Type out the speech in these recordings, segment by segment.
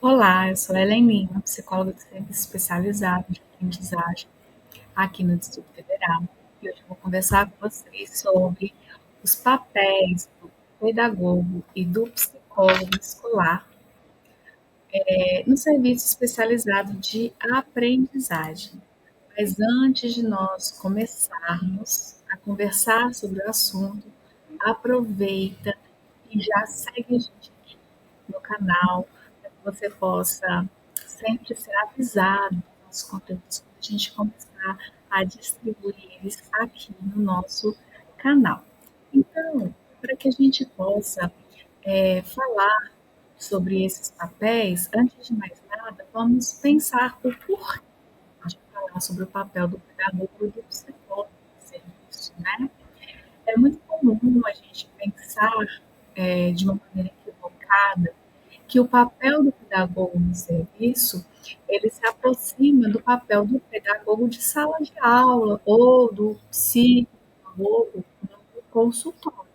Olá, eu sou a Helen Lima, psicóloga do Serviço Especializado de Aprendizagem aqui no Distrito Federal. E hoje eu vou conversar com vocês sobre os papéis do pedagogo e do psicólogo escolar no Serviço Especializado de Aprendizagem. Mas antes de nós começarmos a conversar sobre o assunto, aproveita e já segue a gente no canal, para que você possa sempre ser avisado dos nossos conteúdos quando a gente começar a distribuir eles aqui no nosso canal. Então, para que a gente possa falar sobre esses papéis, antes de mais nada, vamos pensar o porquê de falar sobre o papel do pedagogo e do psicólogo no serviço, né? É muito comum a gente pensar de uma maneira equivocada que o papel do pedagogo no serviço, ele se aproxima do papel do pedagogo de sala de aula ou do psicólogo no consultório.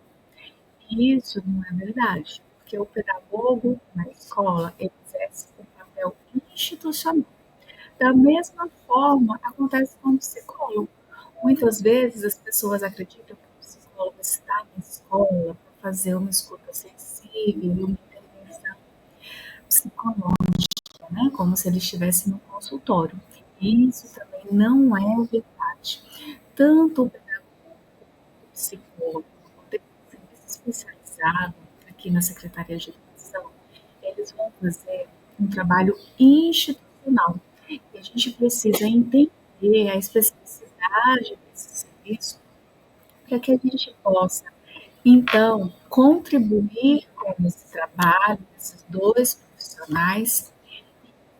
E isso não é verdade, porque o pedagogo na escola ele exerce um papel institucional. Da mesma forma, acontece com o psicólogo. Muitas vezes as pessoas acreditam que o psicólogo está na escola para fazer uma escuta sensível, uma intervenção psicológica, né? Como se ele estivesse no consultório. Isso também não é verdade. Tanto o psicólogo quanto o serviço especializado aqui na Secretaria de Educação, eles vão fazer um trabalho institucional. E a gente precisa entender a especificidade desse serviço para que a gente possa, então, contribuir com esse trabalho desses dois profissionais,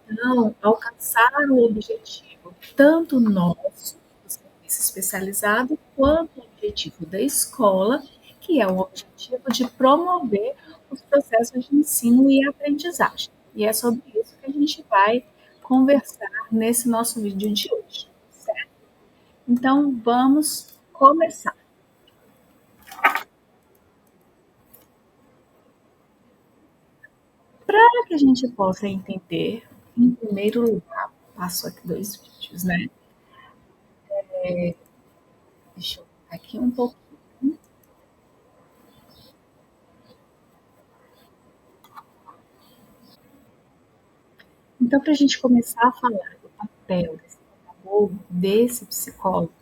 então, alcançar o objetivo, tanto nosso, do serviço especializado, quanto o objetivo da escola, que é o objetivo de promover os processos de ensino e aprendizagem. E é sobre isso que a gente vai conversar nesse nosso vídeo de hoje, certo? Então, vamos começar. Para que a gente possa entender, em primeiro lugar, passo aqui dois vídeos, né? Deixa eu ver aqui um pouco. Então, para a gente começar a falar do papel desse pedagogo, desse psicólogo,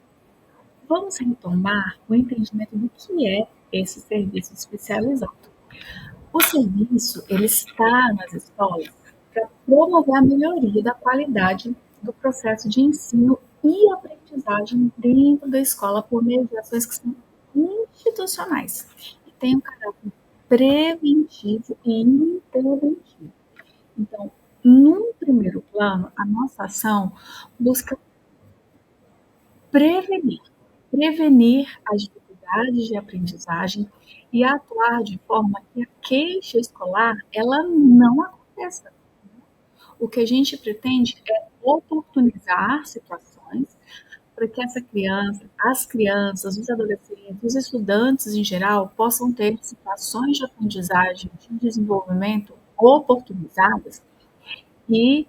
vamos retomar o entendimento do que é esse serviço especializado. O serviço ele está nas escolas para promover a melhoria da qualidade do processo de ensino e aprendizagem dentro da escola por meio de ações que são institucionais e têm um caráter preventivo e interventivo. Então, num primeiro plano, a nossa ação busca prevenir, prevenir as dificuldades de aprendizagem e atuar de forma que a queixa escolar ela não aconteça. O que a gente pretende é oportunizar situações para que essa criança, as crianças, os adolescentes, os estudantes em geral possam ter situações de aprendizagem, de desenvolvimento oportunizadas e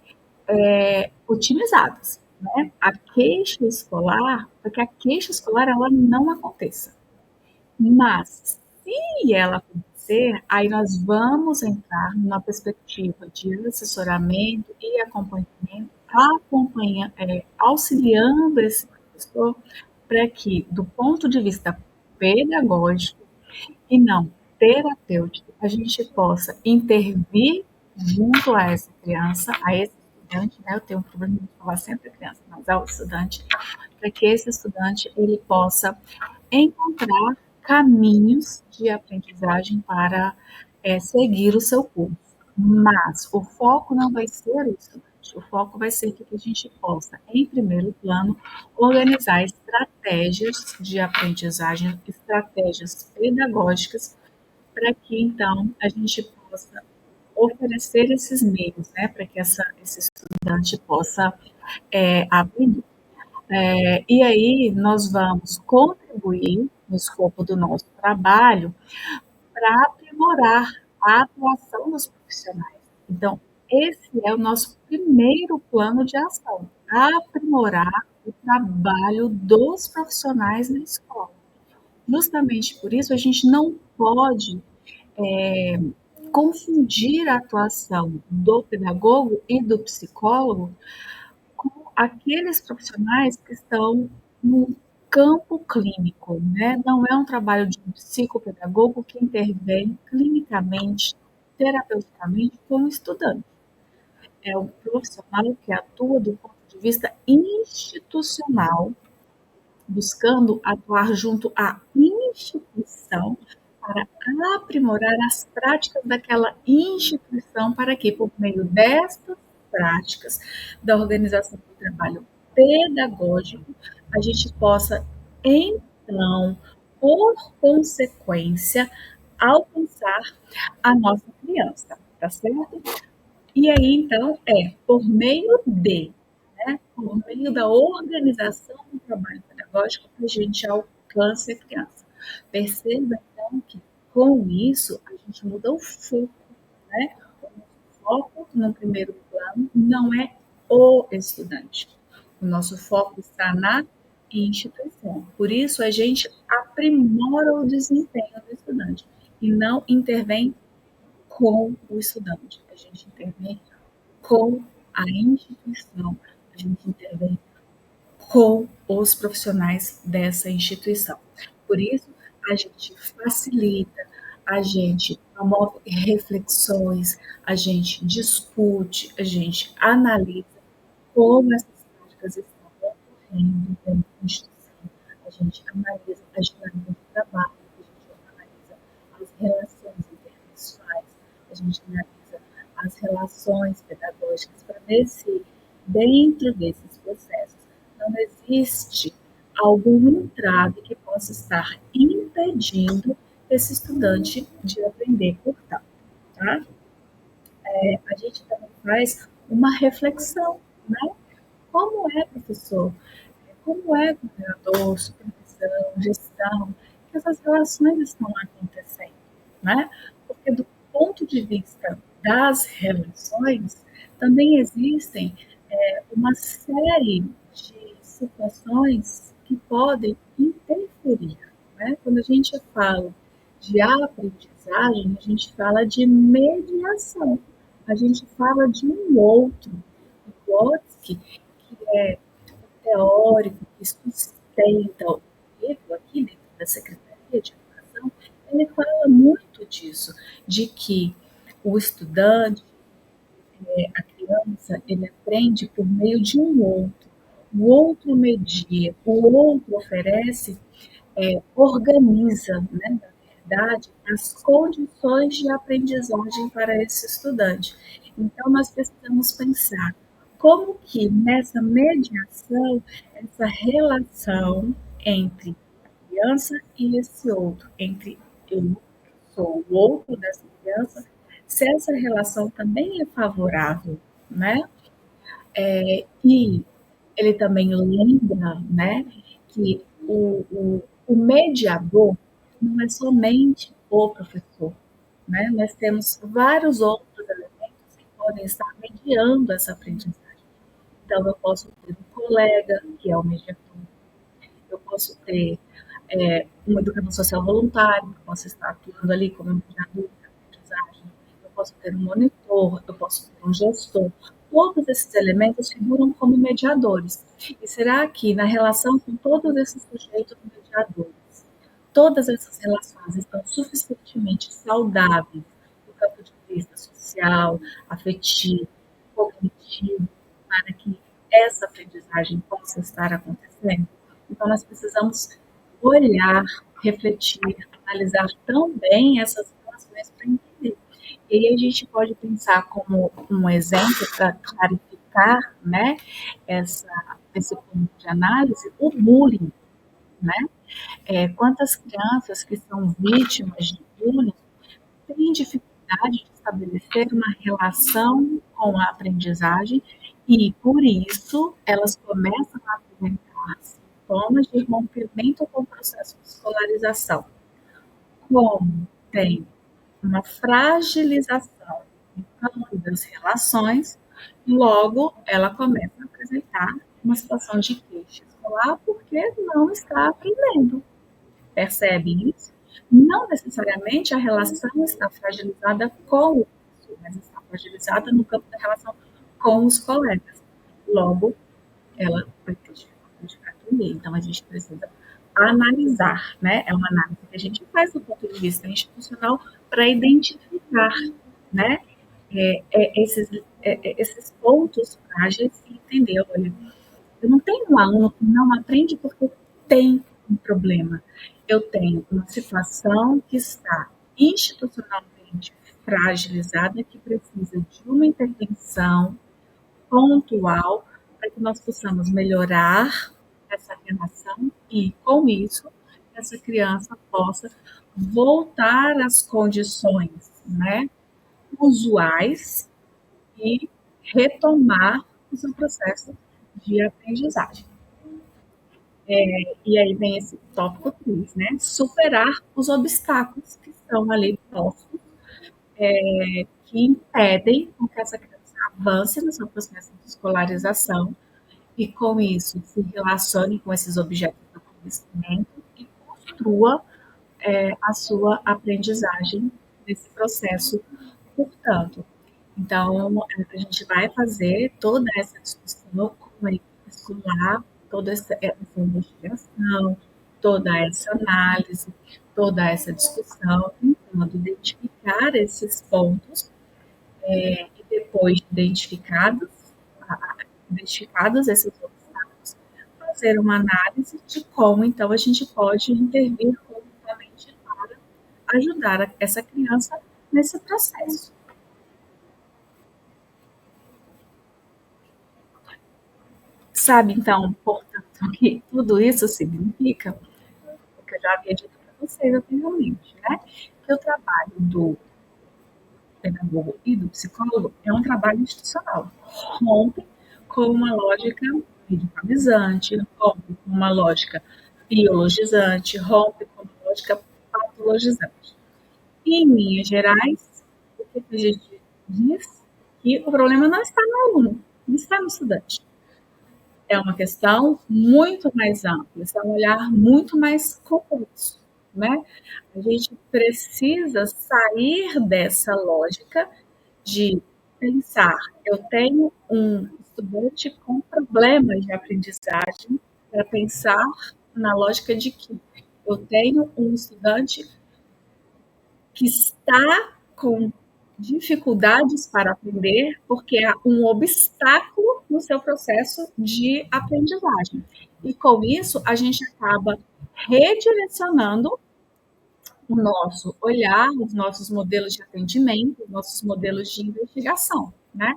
otimizadas, né? A queixa escolar, para que a queixa escolar ela não aconteça. Mas, se ela acontecer, aí nós vamos entrar numa perspectiva de assessoramento e acompanhamento, auxiliando esse professor para que, do ponto de vista pedagógico e não terapêutico, a gente possa intervir junto a essa criança, a esse estudante, né? Eu tenho um problema de falar sempre criança, mas ao estudante, para que esse estudante ele possa encontrar caminhos de aprendizagem para seguir o seu curso. Mas o foco não vai ser o estudante, o foco vai ser que a gente possa, em primeiro plano, organizar estratégias de aprendizagem, estratégias pedagógicas, para que então a gente possa oferecer esses meios, né, para que esse estudante possa aprender. E aí nós vamos contribuir no escopo do nosso trabalho para aprimorar a atuação dos profissionais. Então, esse é o nosso primeiro plano de ação, aprimorar o trabalho dos profissionais na escola. Justamente por isso, a gente não pode confundir a atuação do pedagogo e do psicólogo com aqueles profissionais que estão no campo clínico, né? Não é um trabalho de um psicopedagogo que intervém clinicamente, terapeuticamente com o estudante. É um profissional que atua do ponto de vista institucional, buscando atuar junto à instituição para aprimorar as práticas daquela instituição, para que, por meio destas práticas da organização do trabalho pedagógico, a gente possa, então, por consequência, alcançar a nossa criança, tá certo? E aí, então, por meio de, né, por meio da organização do trabalho pedagógico que a gente alcança a criança. Perceba, então, que com isso a gente muda o foco, né? O foco, no primeiro plano, não é o estudante. O nosso foco está na instituição. Por isso, a gente aprimora o desempenho do estudante e não intervém com o estudante. A gente intervém com a instituição, a gente intervém com os profissionais dessa instituição. Por isso, a gente facilita, a gente promove reflexões, a gente discute, a gente analisa como essas práticas estão ocorrendo dentro da instituição. A gente analisa a dinâmica do trabalho, a gente analisa as relações interpessoais, a gente analisa as relações pedagógicas para ver se dentro desses processos não existe algum entrave que possa estar impedindo esse estudante de aprender, portanto, tá? A gente também faz uma reflexão, né? Como é, professor? Como é coordenador, supervisão, gestão, que essas relações estão acontecendo, né? Porque do ponto de vista das relações, também existem uma série de situações que podem interferir, né? Quando a gente fala de aprendizagem, a gente fala de mediação, a gente fala de um outro. O Blotsky, que é teórico que sustenta o livro aqui dentro da Secretaria de Educação, ele fala muito disso, de que o estudante, a criança, ele aprende por meio de um outro. O outro media, o outro oferece, organiza, né, na verdade, as condições de aprendizagem para esse estudante. Então, nós precisamos pensar como que nessa mediação, essa relação entre a criança e esse outro, entre eu que sou o outro dessa criança, se essa relação também é favorável, né? E ele também lembra, né, que o mediador não é somente o professor, né? Nós temos vários outros elementos que podem estar mediando essa aprendizagem. Então, eu posso ter um colega, que é o mediador, eu posso ter um educador social voluntário, que possa estar atuando ali como mediador de aprendizagem, eu posso ter um monitor, eu posso ter um gestor. Todos esses elementos figuram como mediadores. E será que na relação com todos esses sujeitos mediadores, todas essas relações estão suficientemente saudáveis do campo de vista social, afetivo, cognitivo, para que essa aprendizagem possa estar acontecendo? Então, nós precisamos olhar, refletir, analisar também essas relações para entender. E aí a gente pode pensar como um exemplo para clarificar, né, esse ponto de análise, o bullying, né? Quantas crianças que são vítimas de bullying têm dificuldade de estabelecer uma relação com a aprendizagem e, por isso, elas começam a apresentar sintomas de rompimento com o processo de escolarização, como tem uma fragilização e das relações, logo ela começa a apresentar uma situação de queixa escolar porque não está aprendendo. Percebe isso? Não necessariamente a relação está fragilizada com o professor, mas está fragilizada no campo da relação com os colegas. Logo, ela vai ter dificuldade para aprender. Então, a gente precisa analisar, né? É uma análise que a gente faz do ponto de vista institucional para identificar, né? Esses pontos frágeis e entender, olha, eu não tenho um aluno que não aprende porque tem um problema. Eu tenho uma situação que está institucionalmente fragilizada, que precisa de uma intervenção pontual para que nós possamos melhorar essa relação e, com isso, essa criança possa voltar às condições, né, usuais e retomar o seu processo de aprendizagem. E aí vem esse tópico 3, né? Superar os obstáculos que estão ali postos, que impedem que essa criança avance no seu processo de escolarização e, com isso, se relacione com esses objetos do conhecimento e construa a sua aprendizagem nesse processo, portanto. Então, a gente vai fazer toda essa discussão com a equipe escolar, toda essa investigação, toda essa análise, toda essa discussão, tentando identificar esses pontos e depois de identificados esses obstáculos, fazer uma análise de como, então, a gente pode intervir conjuntamente para ajudar essa criança nesse processo. Sabe, então, portanto, que tudo isso significa, o que eu já havia dito para vocês anteriormente, né? Que o trabalho do pedagogo e do psicólogo é um trabalho institucional. Rompe com uma lógica medicalizante, rompe com uma lógica biologizante, rompe com uma lógica patologizante. E, em linhas gerais, o que a gente diz? Que o problema não está no aluno, não está no estudante. É uma questão muito mais ampla, é um olhar muito mais complexo, né? A gente precisa sair dessa lógica de pensar, eu tenho um estudante com problemas de aprendizagem, para pensar na lógica de que eu tenho um estudante que está com dificuldades para aprender porque há um obstáculo no seu processo de aprendizagem. E com isso, a gente acaba redirecionando o nosso olhar, os nossos modelos de atendimento, os nossos modelos de investigação, né?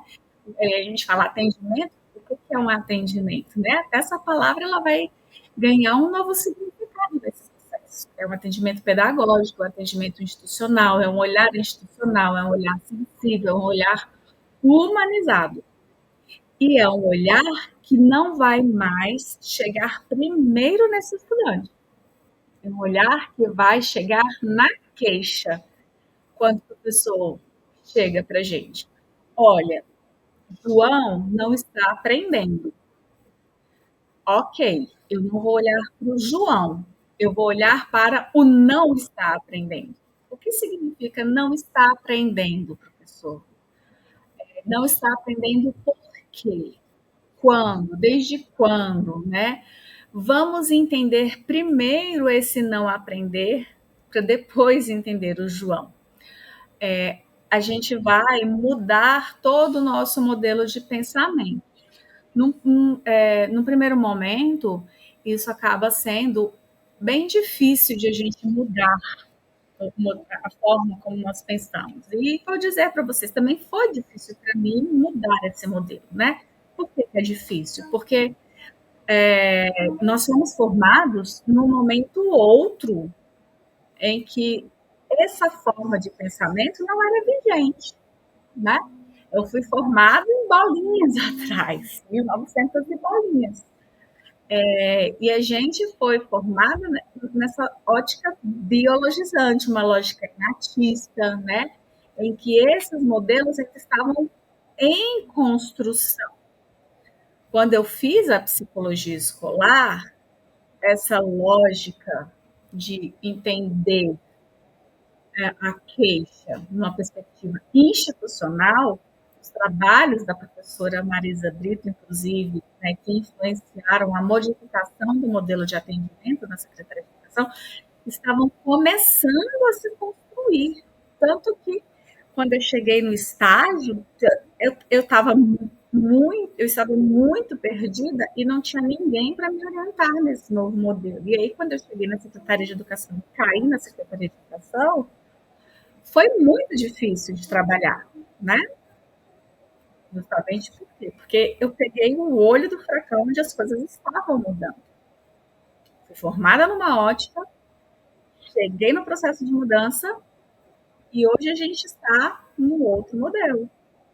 A gente fala atendimento, o que é um atendimento, né? Essa palavra ela vai ganhar um novo significado desse processo. É um atendimento pedagógico, um atendimento institucional, é um olhar institucional, é um olhar sensível, é um olhar humanizado. E é um olhar que não vai mais chegar primeiro nesse estudante. É um olhar que vai chegar na queixa. Quando o professor chega para a gente, olha, João não está aprendendo. Ok, eu não vou olhar para o João, eu vou olhar para o não está aprendendo. O que significa não está aprendendo, professor? Não está aprendendo por quê? Quando? Desde quando, né? Vamos entender primeiro esse não aprender, para depois entender o João. A gente vai mudar todo o nosso modelo de pensamento. Num primeiro momento, isso acaba sendo bem difícil de a gente mudar a forma como nós pensamos. E vou dizer para vocês, também foi difícil para mim mudar esse modelo, né? Por que é difícil? Porque nós fomos formados num momento outro em que essa forma de pensamento não era vigente, né? Eu fui formada em bolinhas atrás, 1900 e bolinhas. E a gente foi formada nessa ótica biologizante, uma lógica natista, né? em que esses modelos ainda estavam em construção. Quando eu fiz a psicologia escolar, essa lógica de entender a queixa numa perspectiva institucional, os trabalhos da professora Marisa Brito, inclusive, né, que influenciaram a modificação do modelo de atendimento na Secretaria de Educação, estavam começando a se construir. Tanto que, quando eu cheguei no estágio, eu estava muito perdida e não tinha ninguém para me orientar nesse novo modelo. E aí, quando eu cheguei na Secretaria de Educação, caí na Secretaria de Educação, foi muito difícil de trabalhar, né? Justamente por quê? Porque eu peguei o olho do furacão onde as coisas estavam mudando. Fui formada numa ótica, cheguei no processo de mudança e hoje a gente está no outro modelo.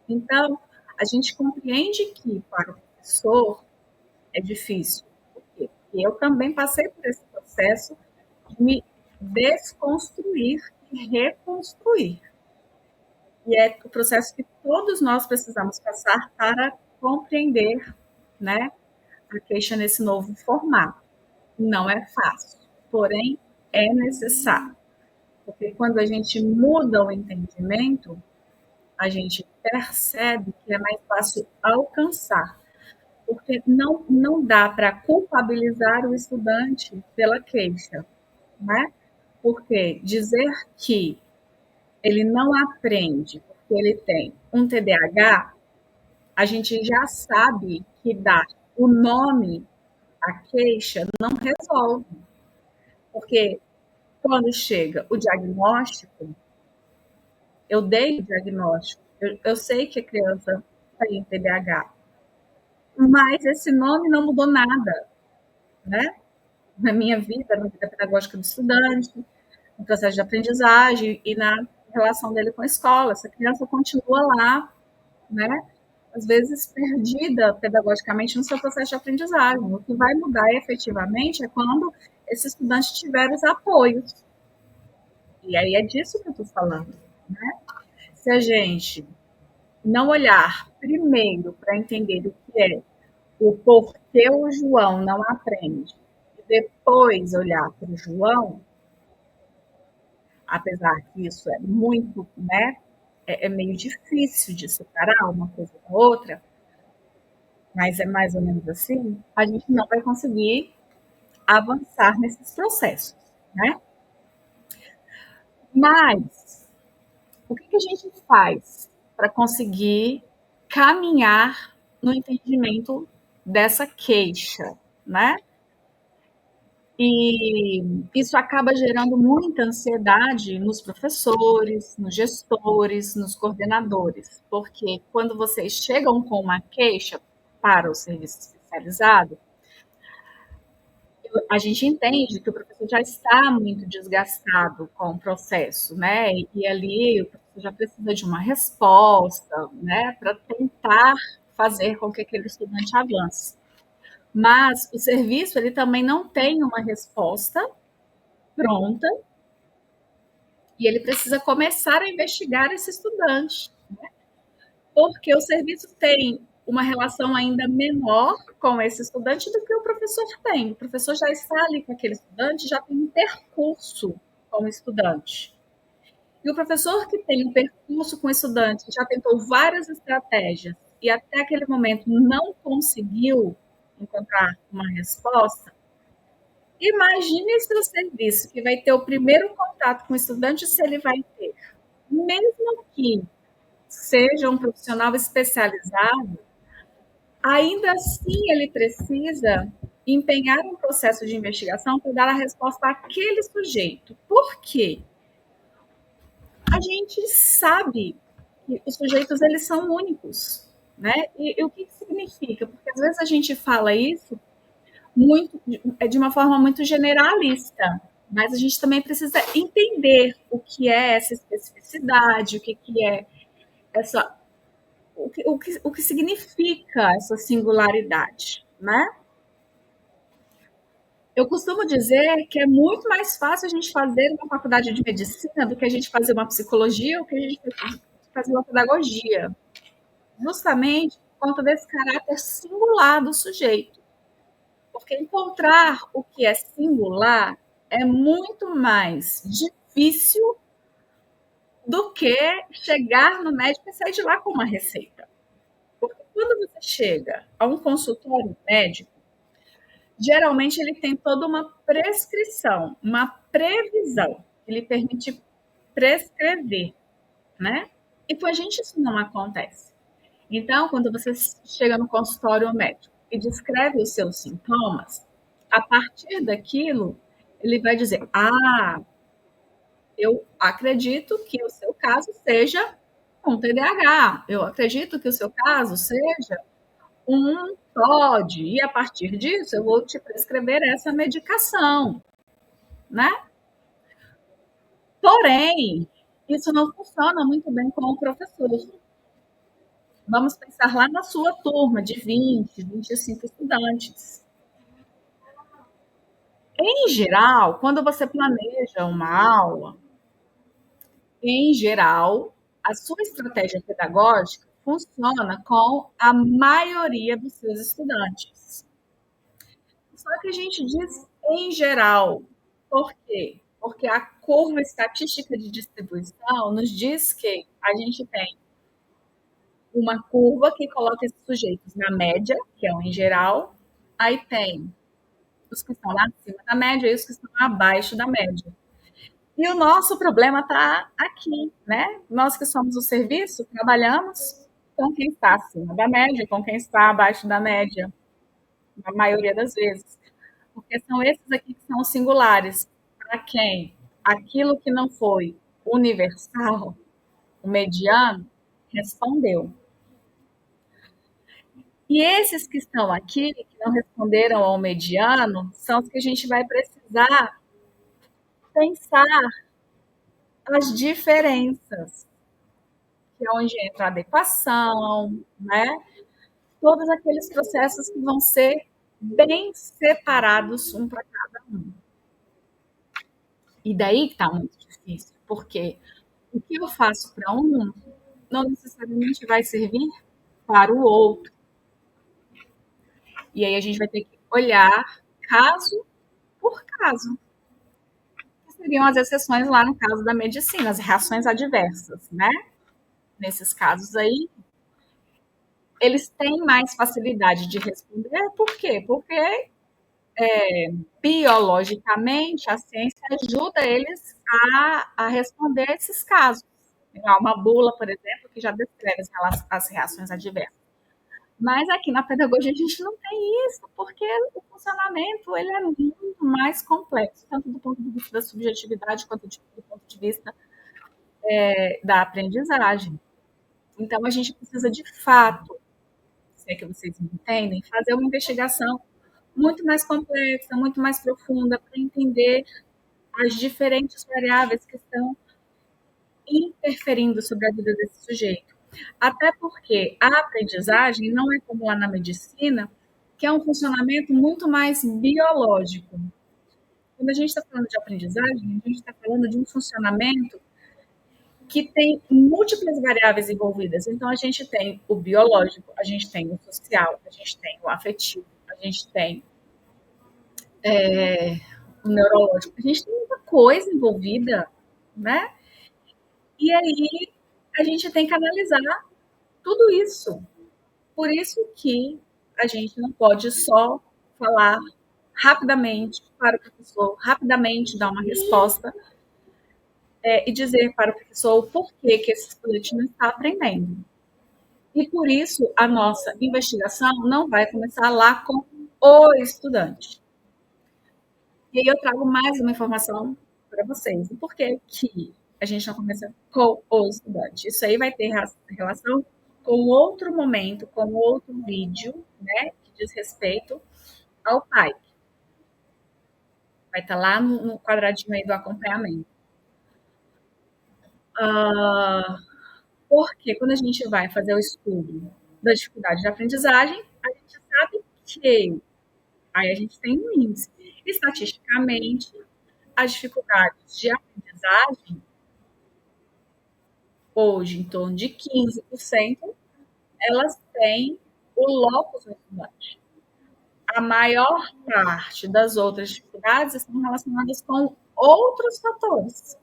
Então, a gente compreende que para o professor é difícil. Por quê? Porque eu também passei por esse processo de me desconstruir e reconstruir. E é o processo que todos nós precisamos passar para compreender, né, a queixa nesse novo formato. Não é fácil, porém é necessário, porque quando a gente muda o entendimento, a gente percebe que é mais fácil alcançar, porque não dá para culpabilizar o estudante pela queixa, né? Porque dizer que ele não aprende porque ele tem um TDAH, a gente já sabe que dar o nome à queixa não resolve, porque quando chega o diagnóstico, eu dei o diagnóstico, eu sei que a criança tem TDAH, mas esse nome não mudou nada, né? Na minha vida, na vida pedagógica do estudante, no processo de aprendizagem e na relação dele com a escola. Essa criança continua lá, né? Às vezes perdida pedagogicamente no seu processo de aprendizagem. O que vai mudar efetivamente é quando esse estudante tiver os apoios. E aí é disso que eu estou falando. Né? Se a gente não olhar primeiro para entender o que é o porquê o João não aprende, e depois olhar para o João, apesar que isso é muito, né? É meio difícil de separar uma coisa da outra, mas é mais ou menos assim, a gente não vai conseguir avançar nesses processos, né? Mas o que a gente faz para conseguir caminhar no entendimento dessa queixa, né? E isso acaba gerando muita ansiedade nos professores, nos gestores, nos coordenadores, porque quando vocês chegam com uma queixa para o serviço especializado, a gente entende que o professor já está muito desgastado com o processo, né? E ali o professor já precisa de uma resposta, né, para tentar fazer com que aquele estudante avance. Mas o serviço ele também não tem uma resposta pronta e ele precisa começar a investigar esse estudante, porque o serviço tem uma relação ainda menor com esse estudante do que o professor tem. O professor já está ali com aquele estudante, já tem um percurso com o estudante. E o professor que tem um percurso com o estudante, já tentou várias estratégias e até aquele momento não conseguiu encontrar uma resposta, imagine se o serviço que vai ter o primeiro contato com o estudante, se ele vai ter, mesmo que seja um profissional especializado, ainda assim ele precisa empenhar um processo de investigação para dar a resposta àquele sujeito. Por quê? A gente sabe que os sujeitos eles são únicos, né? E o que significa? Porque às vezes a gente fala isso muito de uma forma muito generalista, mas a gente também precisa entender o que é essa especificidade, que é essa o que significa essa singularidade, né? Eu costumo dizer que é muito mais fácil a gente fazer uma faculdade de medicina do que a gente fazer uma psicologia ou que a gente fazer uma pedagogia, justamente por conta desse caráter singular do sujeito. Porque encontrar o que é singular é muito mais difícil do que chegar no médico e sair de lá com uma receita. Porque quando você chega a um consultório médico, geralmente ele tem toda uma prescrição, uma previsão. Ele permite prescrever, né? E com a gente isso não acontece. Então, quando você chega no consultório médico e descreve os seus sintomas, a partir daquilo, ele vai dizer: Ah, eu acredito que o seu caso seja um TDAH, eu acredito que o seu caso seja um TOD, e a partir disso eu vou te prescrever essa medicação, né? Porém, isso não funciona muito bem com o professor. Vamos pensar lá na sua turma de 20, 25 estudantes. Em geral, quando você planeja uma aula, em geral, a sua estratégia pedagógica funciona com a maioria dos seus estudantes. Só que a gente diz em geral. Por quê? Porque a curva estatística de distribuição nos diz que a gente tem uma curva que coloca esses sujeitos na média, que é o em geral, aí tem os que estão lá acima da média e os que estão abaixo da média. E o nosso problema está aqui, né? Nós que somos o serviço, trabalhamos com quem está acima da média, com quem está abaixo da média, na maioria das vezes. Porque são esses aqui que são os singulares. Para quem aquilo que não foi universal, o mediano, respondeu. E esses que estão aqui, que não responderam ao mediano, são os que a gente vai precisar pensar as diferenças, que é onde entra a adequação, né? Todos aqueles processos que vão ser bem separados um para cada um. E daí que está muito difícil, porque o que eu faço para um não necessariamente vai servir para o outro. E aí a gente vai ter que olhar caso por caso. Que seriam as exceções lá no caso da medicina, as reações adversas, né? Nesses casos aí, eles têm mais facilidade de responder. Por quê? Porque biologicamente a ciência ajuda eles a responder esses casos. Há uma bula, por exemplo, que já descreve as reações adversas. Mas aqui na pedagogia a gente não tem isso, porque o funcionamento ele é muito mais complexo, tanto do ponto de vista da subjetividade quanto do ponto de vista da aprendizagem. Então a gente precisa de fato, se é que vocês me entendem, fazer uma investigação muito mais complexa, muito mais profunda, para entender as diferentes variáveis que estão interferindo sobre a vida desse sujeito. Até porque a aprendizagem não é como lá na medicina, que é um funcionamento muito mais biológico. Quando a gente está falando de aprendizagem, a gente está falando de um funcionamento que tem múltiplas variáveis envolvidas. Então, a gente tem o biológico, a gente tem o social, a gente tem o afetivo, a gente tem o neurológico, a gente tem muita coisa envolvida, né? E aí a gente tem que analisar tudo isso. Por isso que a gente não pode só falar rapidamente para o professor, rapidamente dar uma resposta e dizer para o professor o porquê que esse estudante não está aprendendo. E por isso a nossa investigação não vai começar lá com o estudante. E aí eu trago mais uma informação para vocês. E por que que a gente não começa com o estudante? Isso aí vai ter relação com outro momento, com outro vídeo, né, que diz respeito ao pai. Vai estar lá no quadradinho aí do acompanhamento. Porque quando a gente vai fazer o estudo da dificuldade de aprendizagem, a gente sabe que Aí a gente tem um índice. Estatisticamente, as dificuldades de aprendizagem, hoje em torno de 15%, elas têm o locus no estudante. A maior parte das outras dificuldades estão relacionadas com outros fatores.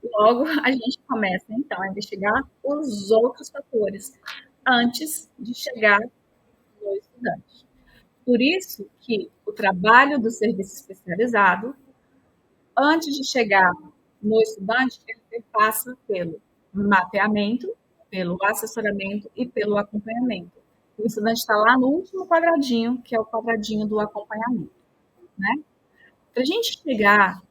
Logo, a gente começa, então, a investigar os outros fatores antes de chegar no estudante. Por isso que o trabalho do serviço especializado, antes de chegar no estudante, ele passa pelo mapeamento, pelo assessoramento e pelo acompanhamento. O estudante está lá no último quadradinho, que é o quadradinho do acompanhamento, né? Para a gente chegar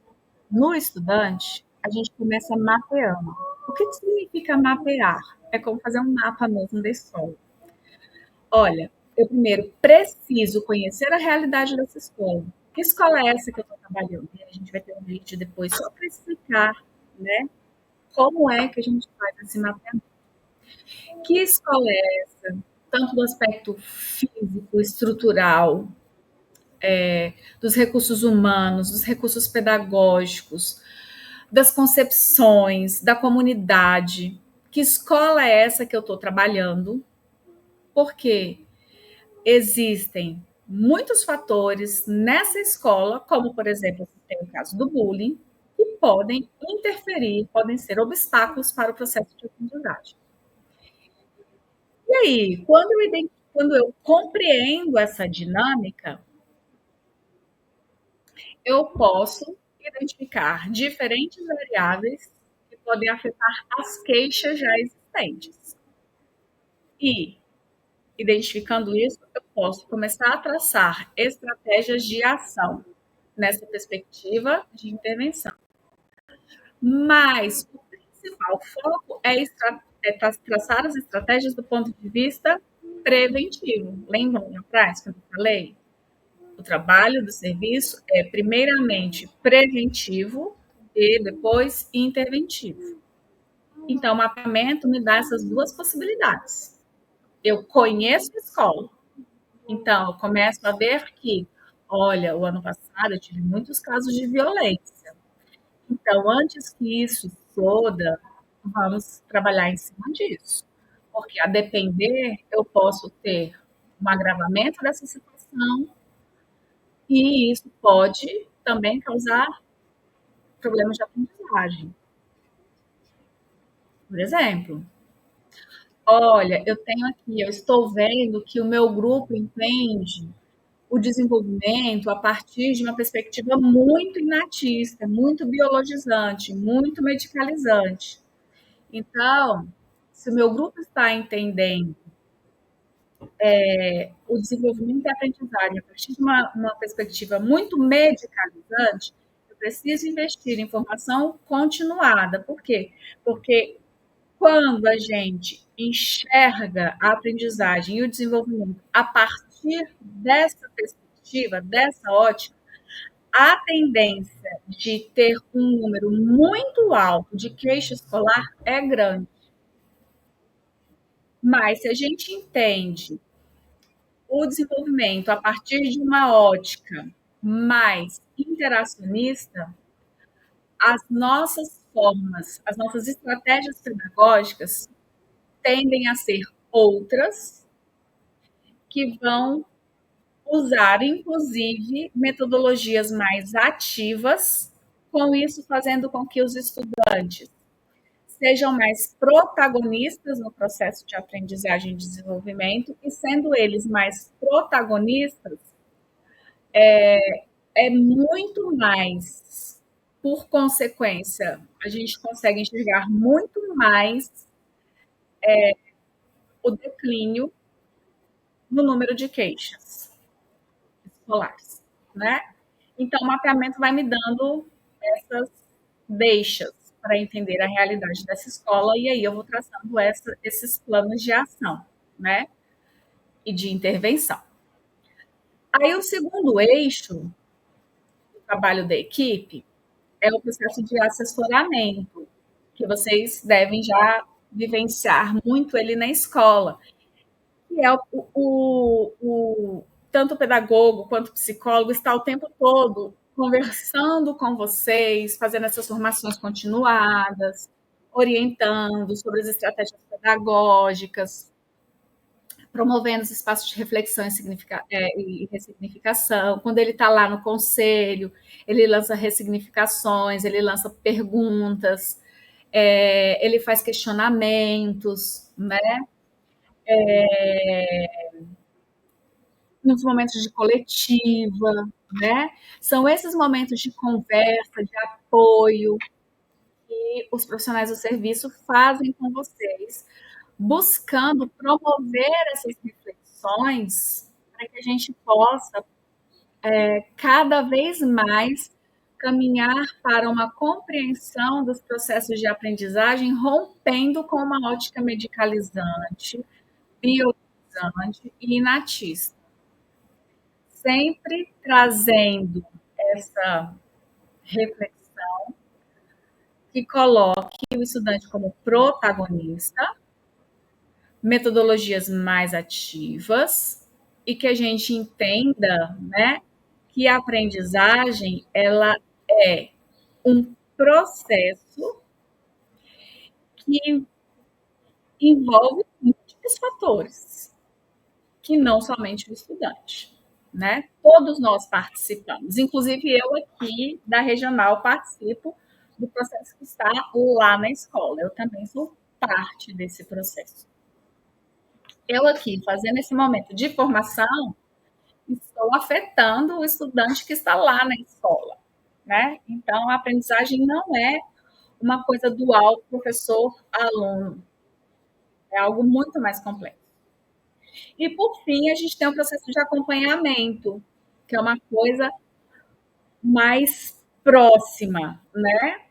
no estudante, a gente começa mapeando. O que significa mapear? É como fazer um mapa mesmo da escola. Olha, eu primeiro preciso conhecer a realidade dessa escola. Que escola é essa que eu estou trabalhando? E a gente vai ter um vídeo depois só para explicar, né, como é que a gente faz esse mapeamento. Que escola é essa? Tanto do aspecto físico, estrutural, dos recursos humanos, dos recursos pedagógicos, das concepções, da comunidade. Que escola é essa que eu estou trabalhando? Porque existem muitos fatores nessa escola, como, por exemplo, tem o caso do bullying, que podem interferir, podem ser obstáculos para o processo de aprendizagem. E aí, quando eu compreendo essa dinâmica, eu posso identificar diferentes variáveis que podem afetar as queixas já existentes. E, identificando isso, eu posso começar a traçar estratégias de ação nessa perspectiva de intervenção. Mas o principal foco é traçar as estratégias do ponto de vista preventivo. Lembram lá atrás quando eu falei? O trabalho do serviço é primeiramente preventivo e depois interventivo. Então, o mapeamento me dá essas duas possibilidades. Eu conheço a escola, então eu começo a ver que, olha, o ano passado eu tive muitos casos de violência. Então, antes que isso exploda, vamos trabalhar em cima disso. Porque, a depender, eu posso ter um agravamento dessa situação e isso pode também causar problemas de aprendizagem. Por exemplo, olha, eu estou vendo que o meu grupo entende o desenvolvimento a partir de uma perspectiva muito inatista, muito biologizante, muito medicalizante. Então, se o meu grupo está entendendo o desenvolvimento e a aprendizagem a partir de uma perspectiva muito medicalizante, eu preciso investir em formação continuada. Por quê? Porque quando a gente enxerga a aprendizagem e o desenvolvimento a partir dessa perspectiva, dessa ótica, a tendência de ter um número muito alto de queixa escolar é grande. Mas se a gente entende o desenvolvimento a partir de uma ótica mais interacionista, as nossas formas, as nossas estratégias pedagógicas tendem a ser outras, que vão usar, inclusive, metodologias mais ativas, com isso fazendo com que os estudantes sejam mais protagonistas no processo de aprendizagem e desenvolvimento, e sendo eles mais protagonistas, é muito mais, por consequência, a gente consegue enxergar muito mais o declínio no número de queixas escolares, né? Então, o mapeamento vai me dando essas deixas para entender a realidade dessa escola, e aí eu vou traçando esses planos de ação, né? E de intervenção. Aí, o segundo eixo do trabalho da equipe é o processo de assessoramento, que vocês devem já vivenciar muito ele na escola, que é o tanto o pedagogo quanto o psicólogo está o tempo todo conversando com vocês, fazendo essas formações continuadas, orientando sobre as estratégias pedagógicas, promovendo os espaços de reflexão e ressignificação. Quando ele está lá no conselho, ele lança ressignificações, ele lança perguntas, ele faz questionamentos, né? Nos momentos de coletiva, né? São esses momentos de conversa, de apoio que os profissionais do serviço fazem com vocês, buscando promover essas reflexões para que a gente possa cada vez mais caminhar para uma compreensão dos processos de aprendizagem, rompendo com uma ótica medicalizante, biologizante e inatista, sempre trazendo essa reflexão que coloque o estudante como protagonista, metodologias mais ativas e que a gente entenda, né, que a aprendizagem ela é um processo que envolve múltiplos fatores, que não somente o estudante, né? Todos nós participamos, inclusive eu aqui da regional participo do processo que está lá na escola. Eu também sou parte desse processo. Eu aqui fazendo esse momento de formação, estou afetando o estudante que está lá na escola, né? Então, a aprendizagem não é uma coisa dual professor-aluno, é algo muito mais complexo. E, por fim, a gente tem um processo de acompanhamento, que é uma coisa mais próxima, né?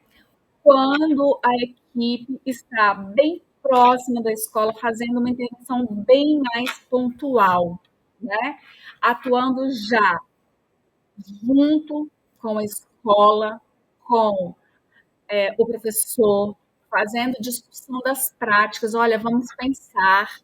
Quando a equipe está bem próxima da escola, fazendo uma intervenção bem mais pontual, né? Atuando já junto com a escola, com o professor, fazendo discussão das práticas. Olha, vamos pensar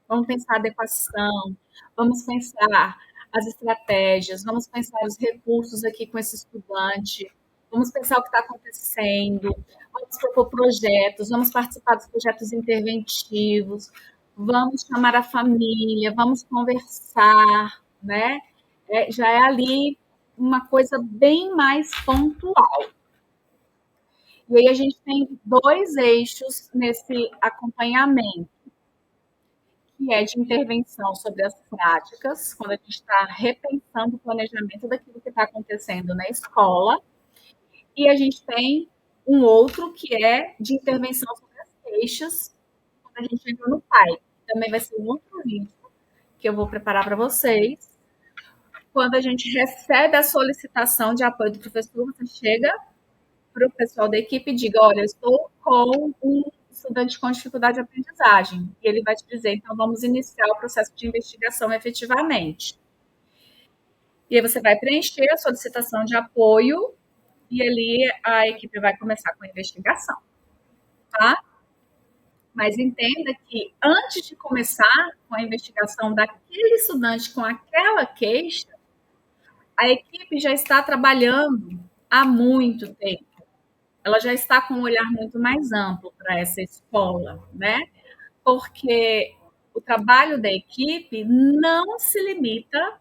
a adequação, vamos pensar as estratégias, vamos pensar os recursos aqui com esse estudante, vamos pensar o que está acontecendo, vamos propor projetos, vamos participar dos projetos interventivos, vamos chamar a família, vamos conversar, né? Já é ali uma coisa bem mais pontual. E aí a gente tem dois eixos nesse acompanhamento, que é de intervenção sobre as práticas, quando a gente está repensando o planejamento daquilo que está acontecendo na escola, e a gente tem um outro que é de intervenção sobre as queixas, quando a gente entra no PAI. Também vai ser um outro vídeo que eu vou preparar para vocês. Quando a gente recebe a solicitação de apoio do professor, você chega para o pessoal da equipe e diga: olha, eu estou com um estudante com dificuldade de aprendizagem. E ele vai te dizer: então vamos iniciar o processo de investigação efetivamente. E aí você vai preencher a solicitação de apoio e ali a equipe vai começar com a investigação, tá? Mas entenda que antes de começar com a investigação daquele estudante com aquela queixa, a equipe já está trabalhando há muito tempo. Ela já está com um olhar muito mais amplo para essa escola, né? Porque o trabalho da equipe não se limita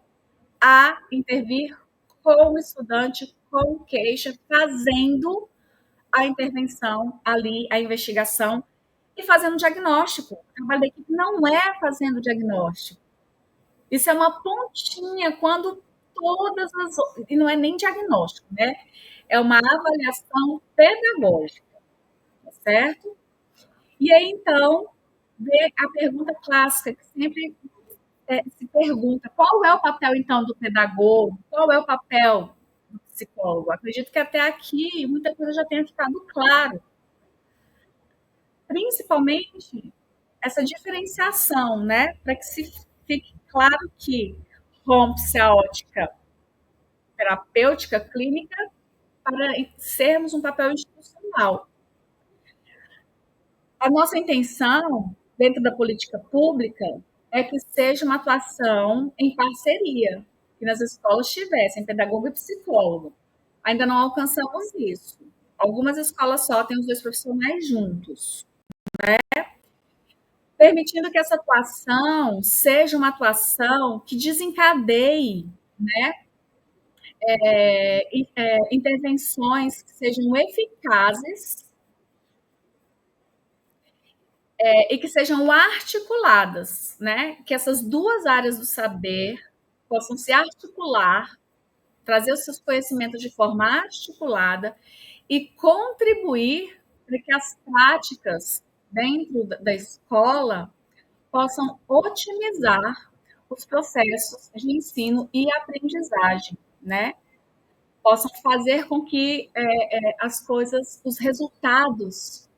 a intervir com o estudante com queixa, fazendo a intervenção ali, a investigação e fazendo diagnóstico. O trabalho da equipe não é fazendo diagnóstico. Isso é uma pontinha quando todas as. E não é nem diagnóstico, né? É uma avaliação pedagógica, tá certo? E aí, então, vem a pergunta clássica, que sempre se pergunta: qual é o papel, então, do pedagogo? Qual é o papel do psicólogo? Acredito que até aqui muita coisa já tenha ficado claro. Principalmente essa diferenciação, né? Para que se fique claro que rompe-se a ótica terapêutica clínica para sermos um papel institucional. A nossa intenção, dentro da política pública, é que seja uma atuação em parceria, que nas escolas tivessem pedagogo e psicólogo. Ainda não alcançamos isso. Algumas escolas só têm os dois profissionais juntos, permitindo que essa atuação seja uma atuação que desencadeie intervenções que sejam eficazes e que sejam articuladas, né? Que essas duas áreas do saber possam se articular, trazer os seus conhecimentos de forma articulada e contribuir para que as práticas dentro da escola possam otimizar os processos de ensino e aprendizagem, né? Possam fazer com que as coisas, os resultados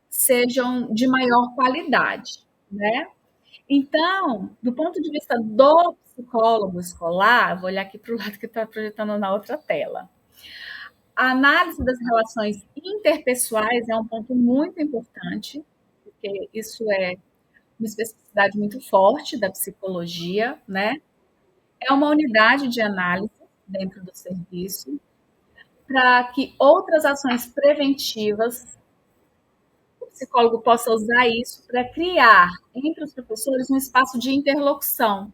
sejam de maior qualidade, né? Então, do ponto de vista do psicólogo escolar, vou olhar aqui para o lado que está projetando na outra tela. A análise das relações interpessoais é um ponto muito importante, porque isso é uma especificidade muito forte da psicologia, né? É uma unidade de análise dentro do serviço para que outras ações preventivas o psicólogo possa usar isso para criar entre os professores um espaço de interlocução,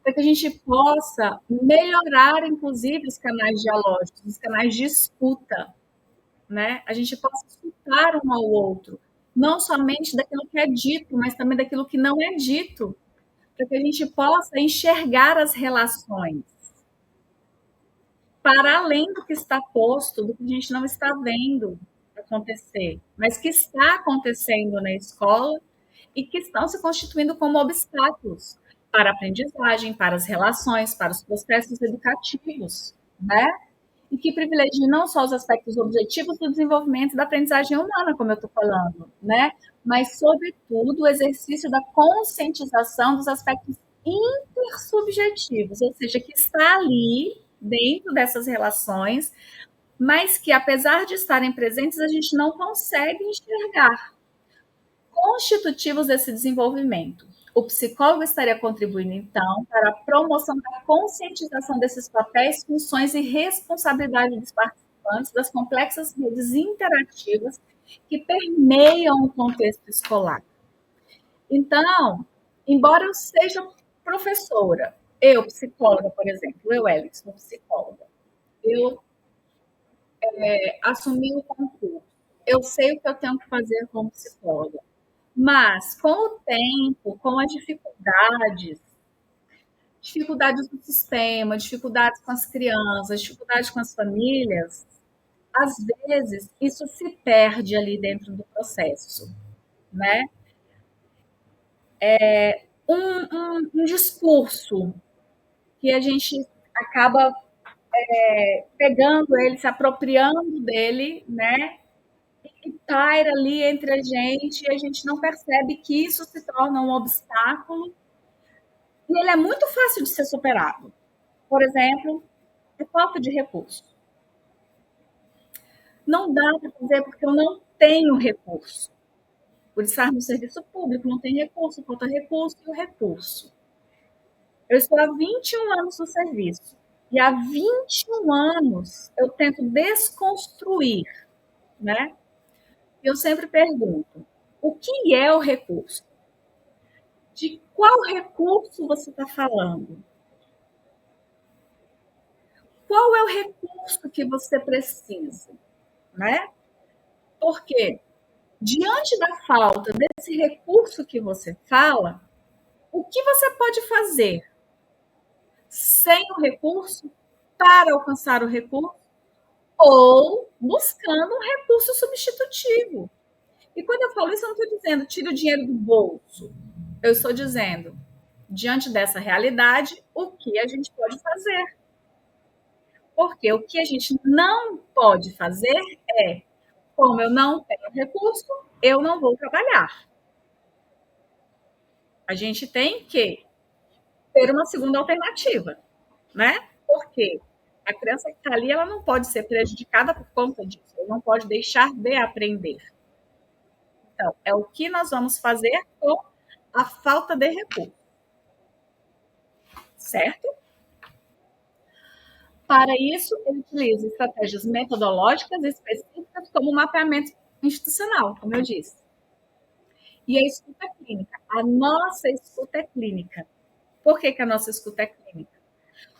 para que a gente possa melhorar, inclusive, os canais dialógicos, os canais de escuta, né? A gente possa escutar um ao outro, não somente daquilo que é dito, mas também daquilo que não é dito, para que a gente possa enxergar as relações para além do que está posto, do que a gente não está vendo acontecer, mas que está acontecendo na escola e que estão se constituindo como obstáculos para a aprendizagem, para as relações, para os processos educativos, né? E que privilegie não só os aspectos objetivos do desenvolvimento da aprendizagem humana, como eu estou falando, né? Mas, sobretudo, o exercício da conscientização dos aspectos intersubjetivos, ou seja, que está ali dentro dessas relações, mas que, apesar de estarem presentes, a gente não consegue enxergar constitutivos desse desenvolvimento. O psicólogo estaria contribuindo, então, para a promoção da conscientização desses papéis, funções e responsabilidade dos participantes das complexas redes interativas que permeiam o contexto escolar. Então, embora eu seja professora, eu, psicóloga, por exemplo, eu, Alex, sou psicóloga, eu assumi o concurso, eu sei o que eu tenho que fazer como psicóloga, mas com o tempo, com as dificuldades do sistema, dificuldades com as crianças, dificuldades com as famílias, às vezes isso se perde ali dentro do processo, né? Um discurso que a gente acaba pegando ele, se apropriando dele, né? E paira ali entre a gente e a gente não percebe que isso se torna um obstáculo e ele é muito fácil de ser superado. Por exemplo, a falta de recurso. Não dá para fazer porque eu não tenho recurso. Por estar no serviço público, não tem recurso, falta recurso e o recurso. Eu estou há 21 anos no serviço. E há 21 anos eu tento desconstruir, né? Eu sempre pergunto: o que é o recurso? De qual recurso você está falando? Qual é o recurso que você precisa, né? Porque diante da falta desse recurso que você fala, o que você pode fazer sem o recurso para alcançar o recurso ou buscando um recurso substitutivo? E quando eu falo isso, eu não estou dizendo tira o dinheiro do bolso. Eu estou dizendo, diante dessa realidade, o que a gente pode fazer? Porque o que a gente não pode fazer é, como eu não tenho recurso, eu não vou trabalhar. A gente tem que ter uma segunda alternativa, né? Porque a criança que está ali, ela não pode ser prejudicada por conta disso, ela não pode deixar de aprender. Então, é o que nós vamos fazer com a falta de recurso, certo? Para isso, ele utiliza estratégias metodológicas específicas, como o mapeamento institucional, como eu disse. E a escuta clínica. A nossa escuta é clínica. Por que, que a nossa escuta é clínica?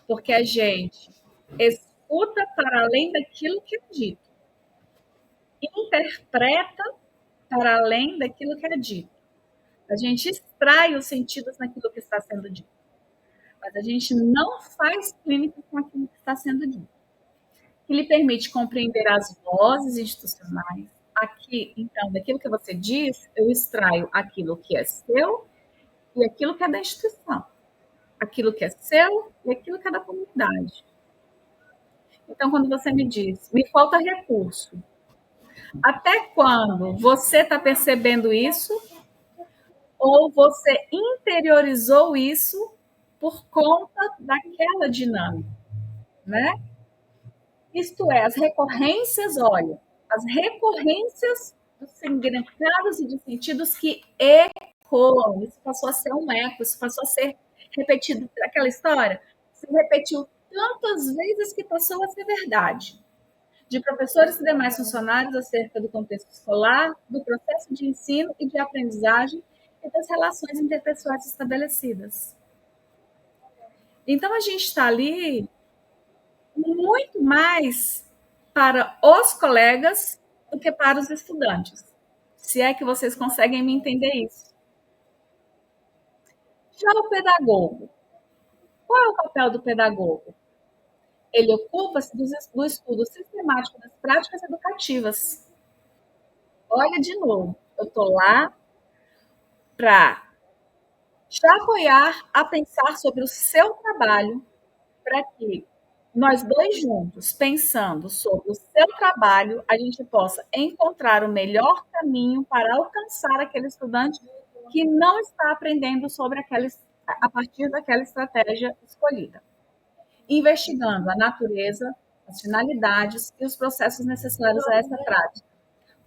Porque a gente escuta para além daquilo que é dito, interpreta para além daquilo que é dito. A gente extrai os sentidos naquilo que está sendo dito, mas a gente não faz clínica com aquilo que está sendo dito. Que lhe permite compreender as vozes institucionais. Aqui, então, daquilo que você diz, eu extraio aquilo que é seu e aquilo que é da instituição. Aquilo que é seu e aquilo que é da comunidade. Então, quando você me diz, me falta recurso, até quando você está percebendo isso ou você interiorizou isso por conta daquela dinâmica, né? Isto é, as recorrências, olha, as recorrências dos significados e de sentidos que ecoam. Isso passou a ser um eco, isso passou a ser repetido. Aquela história se repetiu tantas vezes que passou a ser verdade. De professores e demais funcionários acerca do contexto escolar, do processo de ensino e de aprendizagem e das relações interpessoais estabelecidas. Então, a gente está ali muito mais para os colegas do que para os estudantes. Se é que vocês conseguem me entender isso. Já o pedagogo, qual é o papel do pedagogo? Ele ocupa-se do estudo sistemático das práticas educativas. Olha de novo, eu estou lá para te apoiar a pensar sobre o seu trabalho, para que nós dois juntos, pensando sobre o seu trabalho, a gente possa encontrar o melhor caminho para alcançar aquele estudante que não está aprendendo sobre a partir daquela estratégia escolhida. Investigando a natureza, as finalidades e os processos necessários a essa prática,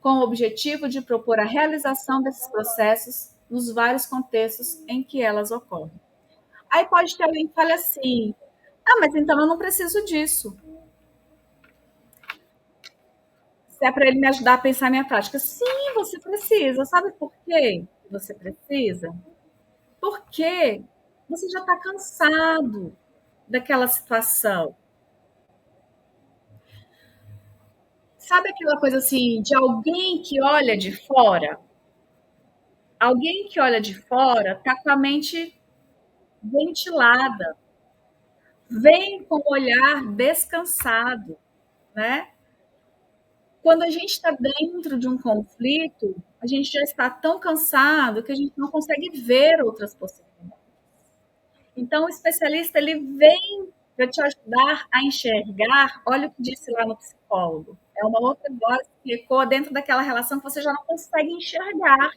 com o objetivo de propor a realização desses processos nos vários contextos em que elas ocorrem. Aí pode ter alguém que fale assim: ah, mas então eu não preciso disso. Se é para ele me ajudar a pensar a minha prática. Sim, você precisa. Sabe por quê você precisa? Porque você já está cansado daquela situação. Sabe aquela coisa assim, de alguém que olha de fora? Alguém que olha de fora está com a mente ventilada, vem com o olhar descansado, né? Quando a gente está dentro de um conflito, a gente já está tão cansado que a gente não consegue ver outras possibilidades. Então, o especialista ele vem para te ajudar a enxergar. Olha o que disse lá no psicólogo. É uma outra voz que ecoa dentro daquela relação que você já não consegue enxergar.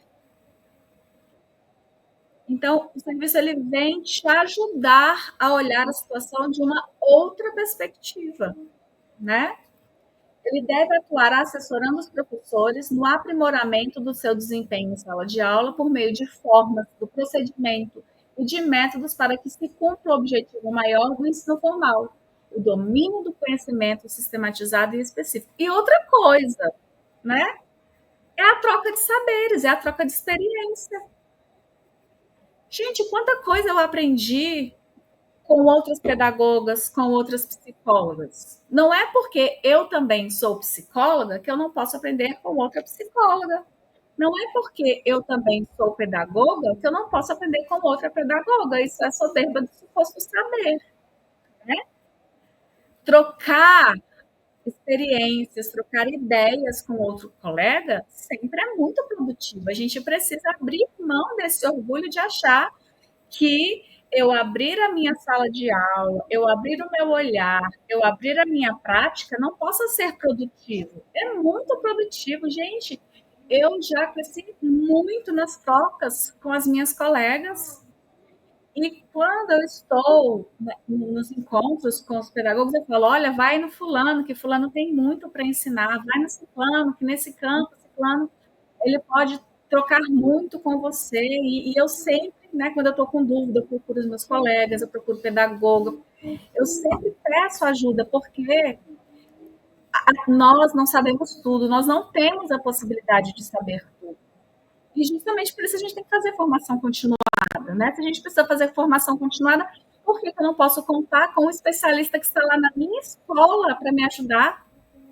Então, o serviço ele vem te ajudar a olhar a situação de uma outra perspectiva, né? Ele deve atuar assessorando os professores no aprimoramento do seu desempenho em sala de aula por meio de formas, do procedimento e de métodos para que se cumpra o objetivo maior do ensino formal, o domínio do conhecimento sistematizado e específico. E outra coisa, né? É a troca de saberes, é a troca de experiência. Gente, quanta coisa eu aprendi com outras pedagogas, com outras psicólogas. Não é porque eu também sou psicóloga que eu não posso aprender com outra psicóloga. Não é porque eu também sou pedagoga que eu não posso aprender com outra pedagoga. Isso é soberba do suposto saber. Né? Trocar experiências, trocar ideias com outro colega sempre é muito produtivo. A gente precisa abrir mão desse orgulho de achar que eu abrir a minha sala de aula, eu abrir o meu olhar, eu abrir a minha prática, não possa ser produtivo. É muito produtivo, gente. Eu já cresci muito nas trocas com as minhas colegas. E quando eu estou nos encontros com os pedagogos, eu falo: olha, vai no fulano, que fulano tem muito para ensinar, vai no ciclano, que nesse campo, ciclano, ele pode trocar muito com você e eu sempre, né, quando eu estou com dúvida, eu procuro os meus colegas, eu procuro pedagoga, eu sempre peço ajuda, porque nós não sabemos tudo, nós não temos a possibilidade de saber tudo. E justamente por isso a gente tem que fazer formação continuada, né? Se a gente precisa fazer formação continuada, por que eu não posso contar com um especialista que está lá na minha escola para me ajudar,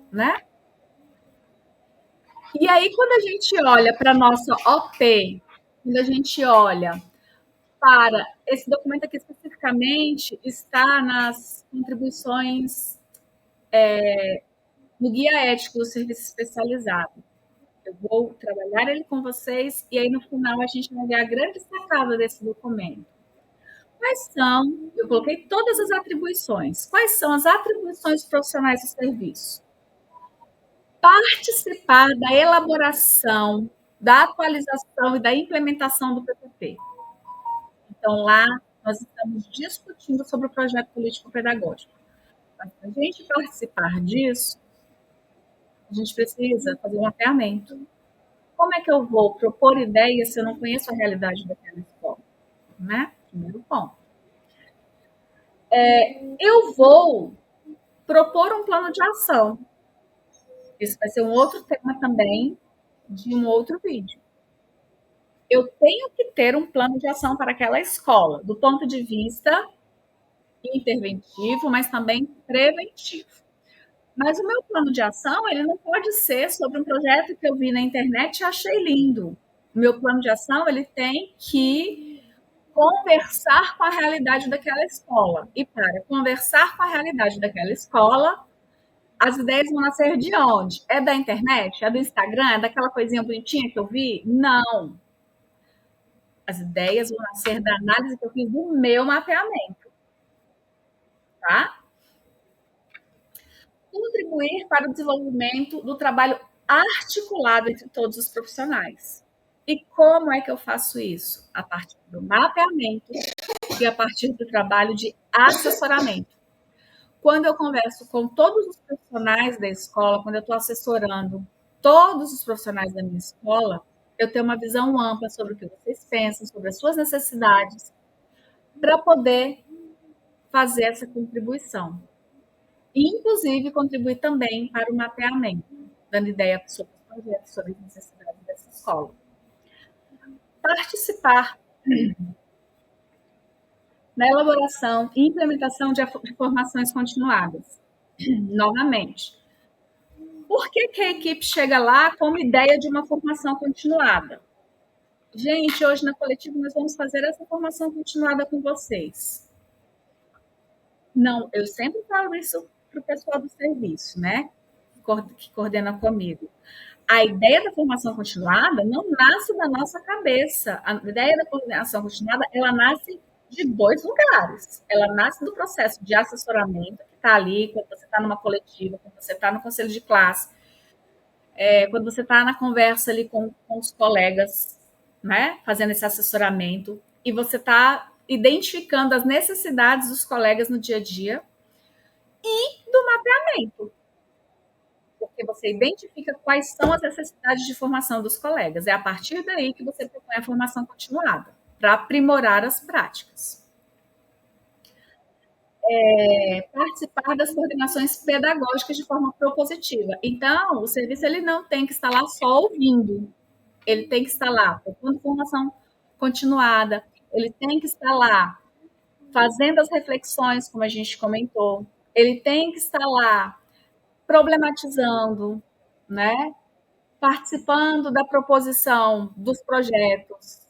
né? E aí, quando a gente olha para a nossa OP, quando a gente olha para esse documento aqui especificamente, está nas contribuições no Guia Ético do Serviço Especializado. Eu vou trabalhar ele com vocês e aí no final a gente vai ver a grande sacada desse documento. Quais são, eu coloquei todas as atribuições, quais são as atribuições profissionais do serviço? Participar da elaboração, da atualização e da implementação do PPP. Então, lá nós estamos discutindo sobre o projeto político-pedagógico. Para a gente participar disso, a gente precisa fazer um mapeamento. Como é que eu vou propor ideias se eu não conheço a realidade daquela escola? Né? Primeiro ponto. Eu vou propor um plano de ação. Isso vai ser um outro tema também de um outro vídeo. Eu tenho que ter um plano de ação para aquela escola, do ponto de vista interventivo, mas também preventivo. Mas o meu plano de ação, ele não pode ser sobre um projeto que eu vi na internet e achei lindo. O meu plano de ação, ele tem que conversar com a realidade daquela escola. E para conversar com a realidade daquela escola, as ideias vão nascer de onde? É da internet? É do Instagram? É daquela coisinha bonitinha que eu vi? Não. As ideias vão nascer da análise que eu fiz do meu mapeamento. Tá? Contribuir para o desenvolvimento do trabalho articulado entre todos os profissionais. E como é que eu faço isso? A partir do mapeamento e a partir do trabalho de assessoramento. Quando eu converso com todos os profissionais da escola, quando eu estou assessorando todos os profissionais da minha escola, eu tenho uma visão ampla sobre o que vocês pensam, sobre as suas necessidades, para poder fazer essa contribuição. E, inclusive, contribuir também para o mapeamento, dando ideia sobre os projetos, sobre as necessidades dessa escola. Participar na elaboração e implementação de formações continuadas. Novamente, por que a equipe chega lá com uma ideia de uma formação continuada? Gente, hoje na coletiva nós vamos fazer essa formação continuada com vocês. Não, eu sempre falo isso para o pessoal do serviço, né? Que coordena comigo. A ideia da formação continuada não nasce da nossa cabeça. A ideia da coordenação continuada, ela nasce de dois lugares. Ela nasce do processo de assessoramento, que está ali, quando você está numa coletiva, quando você está no conselho de classe, quando você está na conversa ali com os colegas, né, fazendo esse assessoramento, e você está identificando as necessidades dos colegas no dia a dia e do mapeamento. Porque você identifica quais são as necessidades de formação dos colegas. É a partir daí que você propõe a formação continuada, para aprimorar as práticas. Participar das coordenações pedagógicas de forma propositiva. Então, o serviço ele não tem que estar lá só ouvindo, ele tem que estar lá propondo formação continuada, ele tem que estar lá fazendo as reflexões, como a gente comentou, ele tem que estar lá problematizando, né? Participando da proposição dos projetos,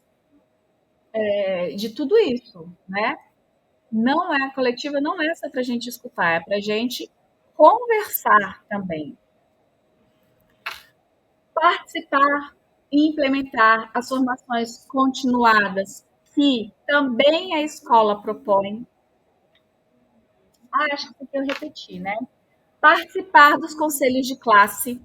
de tudo isso, né? Não é a coletiva, não é só para a gente escutar, é para a gente conversar também. Participar e implementar as formações continuadas que também a escola propõe. Acho que isso aqui eu repeti, né? Participar dos conselhos de classe.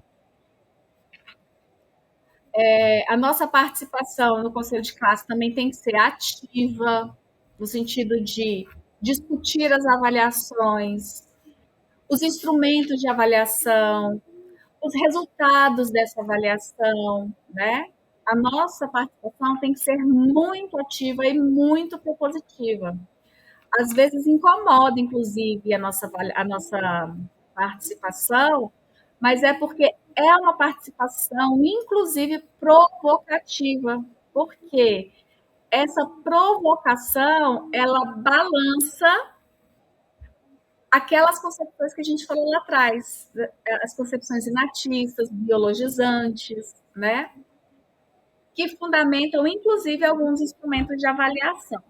A nossa participação no conselho de classe também tem que ser ativa, no sentido de discutir as avaliações, os instrumentos de avaliação, os resultados dessa avaliação, né? A nossa participação tem que ser muito ativa e muito propositiva. Às vezes incomoda, inclusive, a nossa participação, mas é porque é uma participação, inclusive, provocativa. Porque essa provocação, ela balança aquelas concepções que a gente falou lá atrás, as concepções inatistas, biologizantes, né? Que fundamentam, inclusive, alguns instrumentos de avaliação.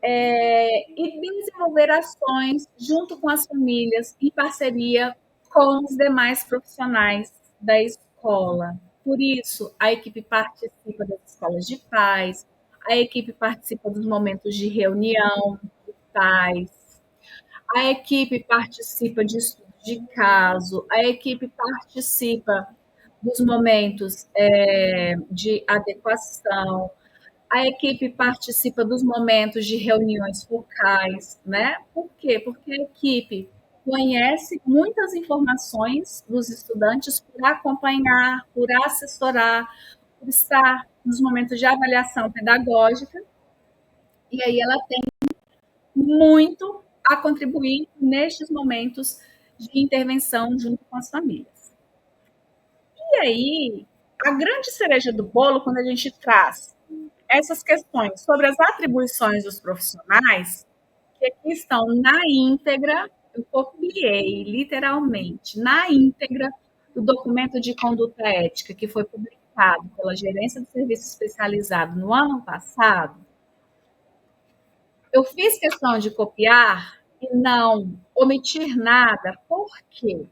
E desenvolver ações junto com as famílias, em parceria com os demais profissionais da escola. Por isso, a equipe participa das escolas de paz, a equipe participa dos momentos de reunião de pais, a equipe participa de estudos de caso, a equipe participa dos momentos de adequação, a equipe participa dos momentos de reuniões focais, né? Por quê? Porque a equipe conhece muitas informações dos estudantes por acompanhar, por assessorar, por estar nos momentos de avaliação pedagógica, e aí ela tem muito a contribuir nestes momentos de intervenção junto com as famílias. E aí, a grande cereja do bolo, quando a gente traz essas questões sobre as atribuições dos profissionais, que aqui estão na íntegra, eu copiei literalmente, na íntegra do documento de conduta ética que foi publicado pela Gerência do Serviço Especializado no ano passado, eu fiz questão de copiar e não omitir nada, por quê?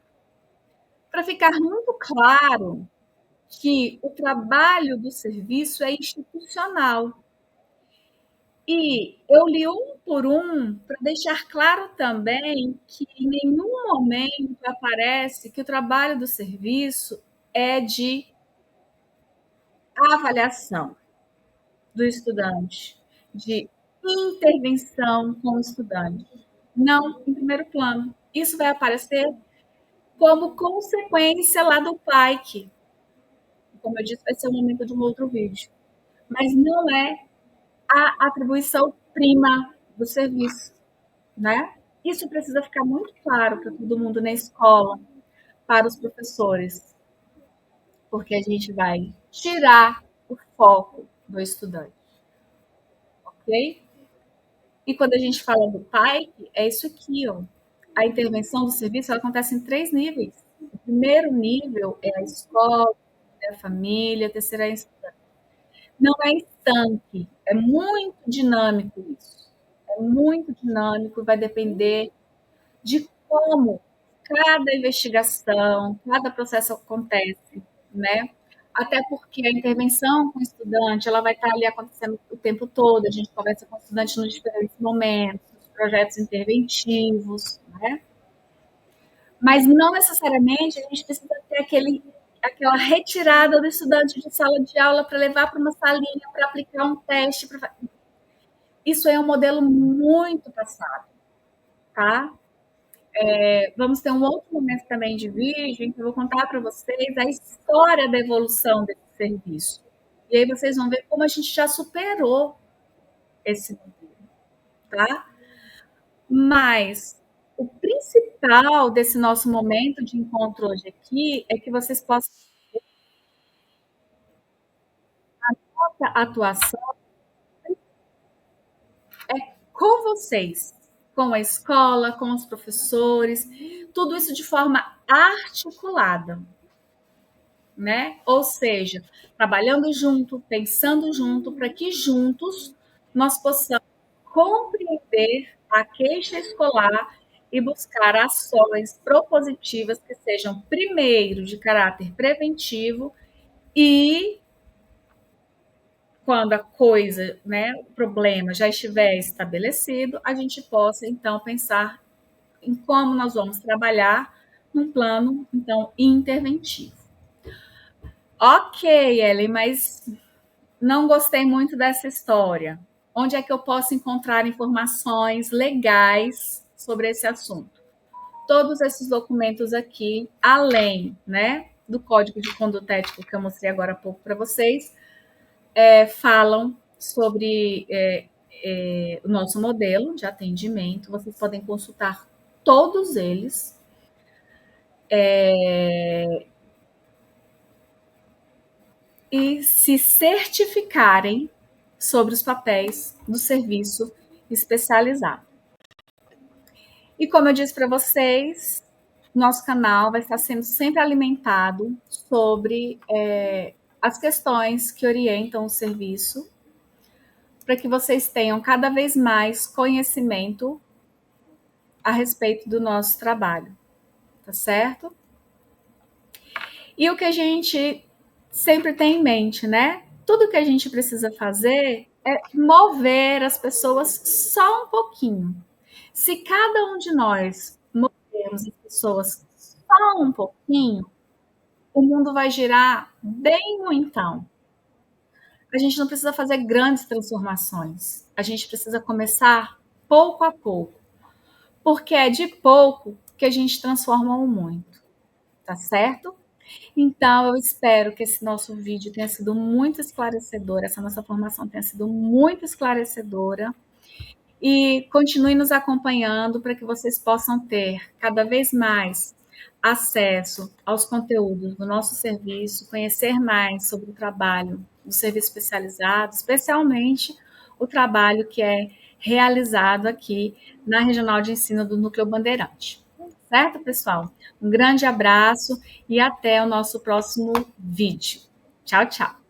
Para ficar muito claro que o trabalho do serviço é institucional. E eu li um por um para deixar claro também que em nenhum momento aparece que o trabalho do serviço é de avaliação do estudante, de intervenção com o estudante. Não, em primeiro plano. Isso vai aparecer como consequência lá do PAIC. Como eu disse, vai ser o momento de um outro vídeo. Mas não é a atribuição prima do serviço, né? Isso precisa ficar muito claro para todo mundo na escola, para os professores, porque a gente vai tirar o foco do estudante, ok? E quando a gente fala do PAIC, é isso aqui, ó. A intervenção do serviço ela acontece em 3 níveis. O primeiro nível é a escola, é a família, a terceira é a estudante. Não é estanque, é muito dinâmico isso. É muito dinâmico, vai depender de como cada investigação, cada processo acontece, né? Até porque a intervenção com o estudante, ela vai estar ali acontecendo o tempo todo, a gente conversa com o estudante nos diferentes momentos, nos projetos interventivos, né? Mas não necessariamente a gente precisa ter aquela retirada do estudante de sala de aula para levar para uma salinha para aplicar um teste. Isso é um modelo muito passado, tá? Vamos ter um outro momento também de vídeo em que eu vou contar para vocês a história da evolução desse serviço. E aí vocês vão ver como a gente já superou esse modelo, tá? Mas o principal desse nosso momento de encontro hoje aqui é que vocês possam ter a atuação com vocês, com a escola, com os professores, tudo isso de forma articulada, né? Ou seja, trabalhando junto, pensando junto, para que juntos nós possamos compreender a queixa escolar e buscar ações propositivas que sejam, primeiro, de caráter preventivo e, quando a coisa, né, o problema já estiver estabelecido, a gente possa, então, pensar em como nós vamos trabalhar num plano, então, interventivo. Ok, Ellen, mas não gostei muito dessa história. Onde é que eu posso encontrar informações legais sobre esse assunto? Todos esses documentos aqui, além, né, do Código de Conduta Ética que eu mostrei agora há pouco para vocês, falam sobre o nosso modelo de atendimento. Vocês podem consultar todos eles. E se certificarem sobre os papéis do serviço especializado. E como eu disse para vocês, nosso canal vai estar sendo sempre alimentado sobre as questões que orientam o serviço, para que vocês tenham cada vez mais conhecimento a respeito do nosso trabalho, tá certo? E o que a gente sempre tem em mente, né? Tudo que a gente precisa fazer é mover as pessoas só um pouquinho. Se cada um de nós movermos as pessoas só um pouquinho, o mundo vai girar bem então. A gente não precisa fazer grandes transformações. A gente precisa começar pouco a pouco, porque é de pouco que a gente transforma o muito, tá certo? Então, eu espero que esse nosso vídeo tenha sido muito esclarecedor, essa nossa formação tenha sido muito esclarecedora. E continue nos acompanhando para que vocês possam ter cada vez mais acesso aos conteúdos do nosso serviço, conhecer mais sobre o trabalho do serviço especializado, especialmente o trabalho que é realizado aqui na Regional de Ensino do Núcleo Bandeirante. Certo, pessoal? Um grande abraço e até o nosso próximo vídeo. Tchau, tchau.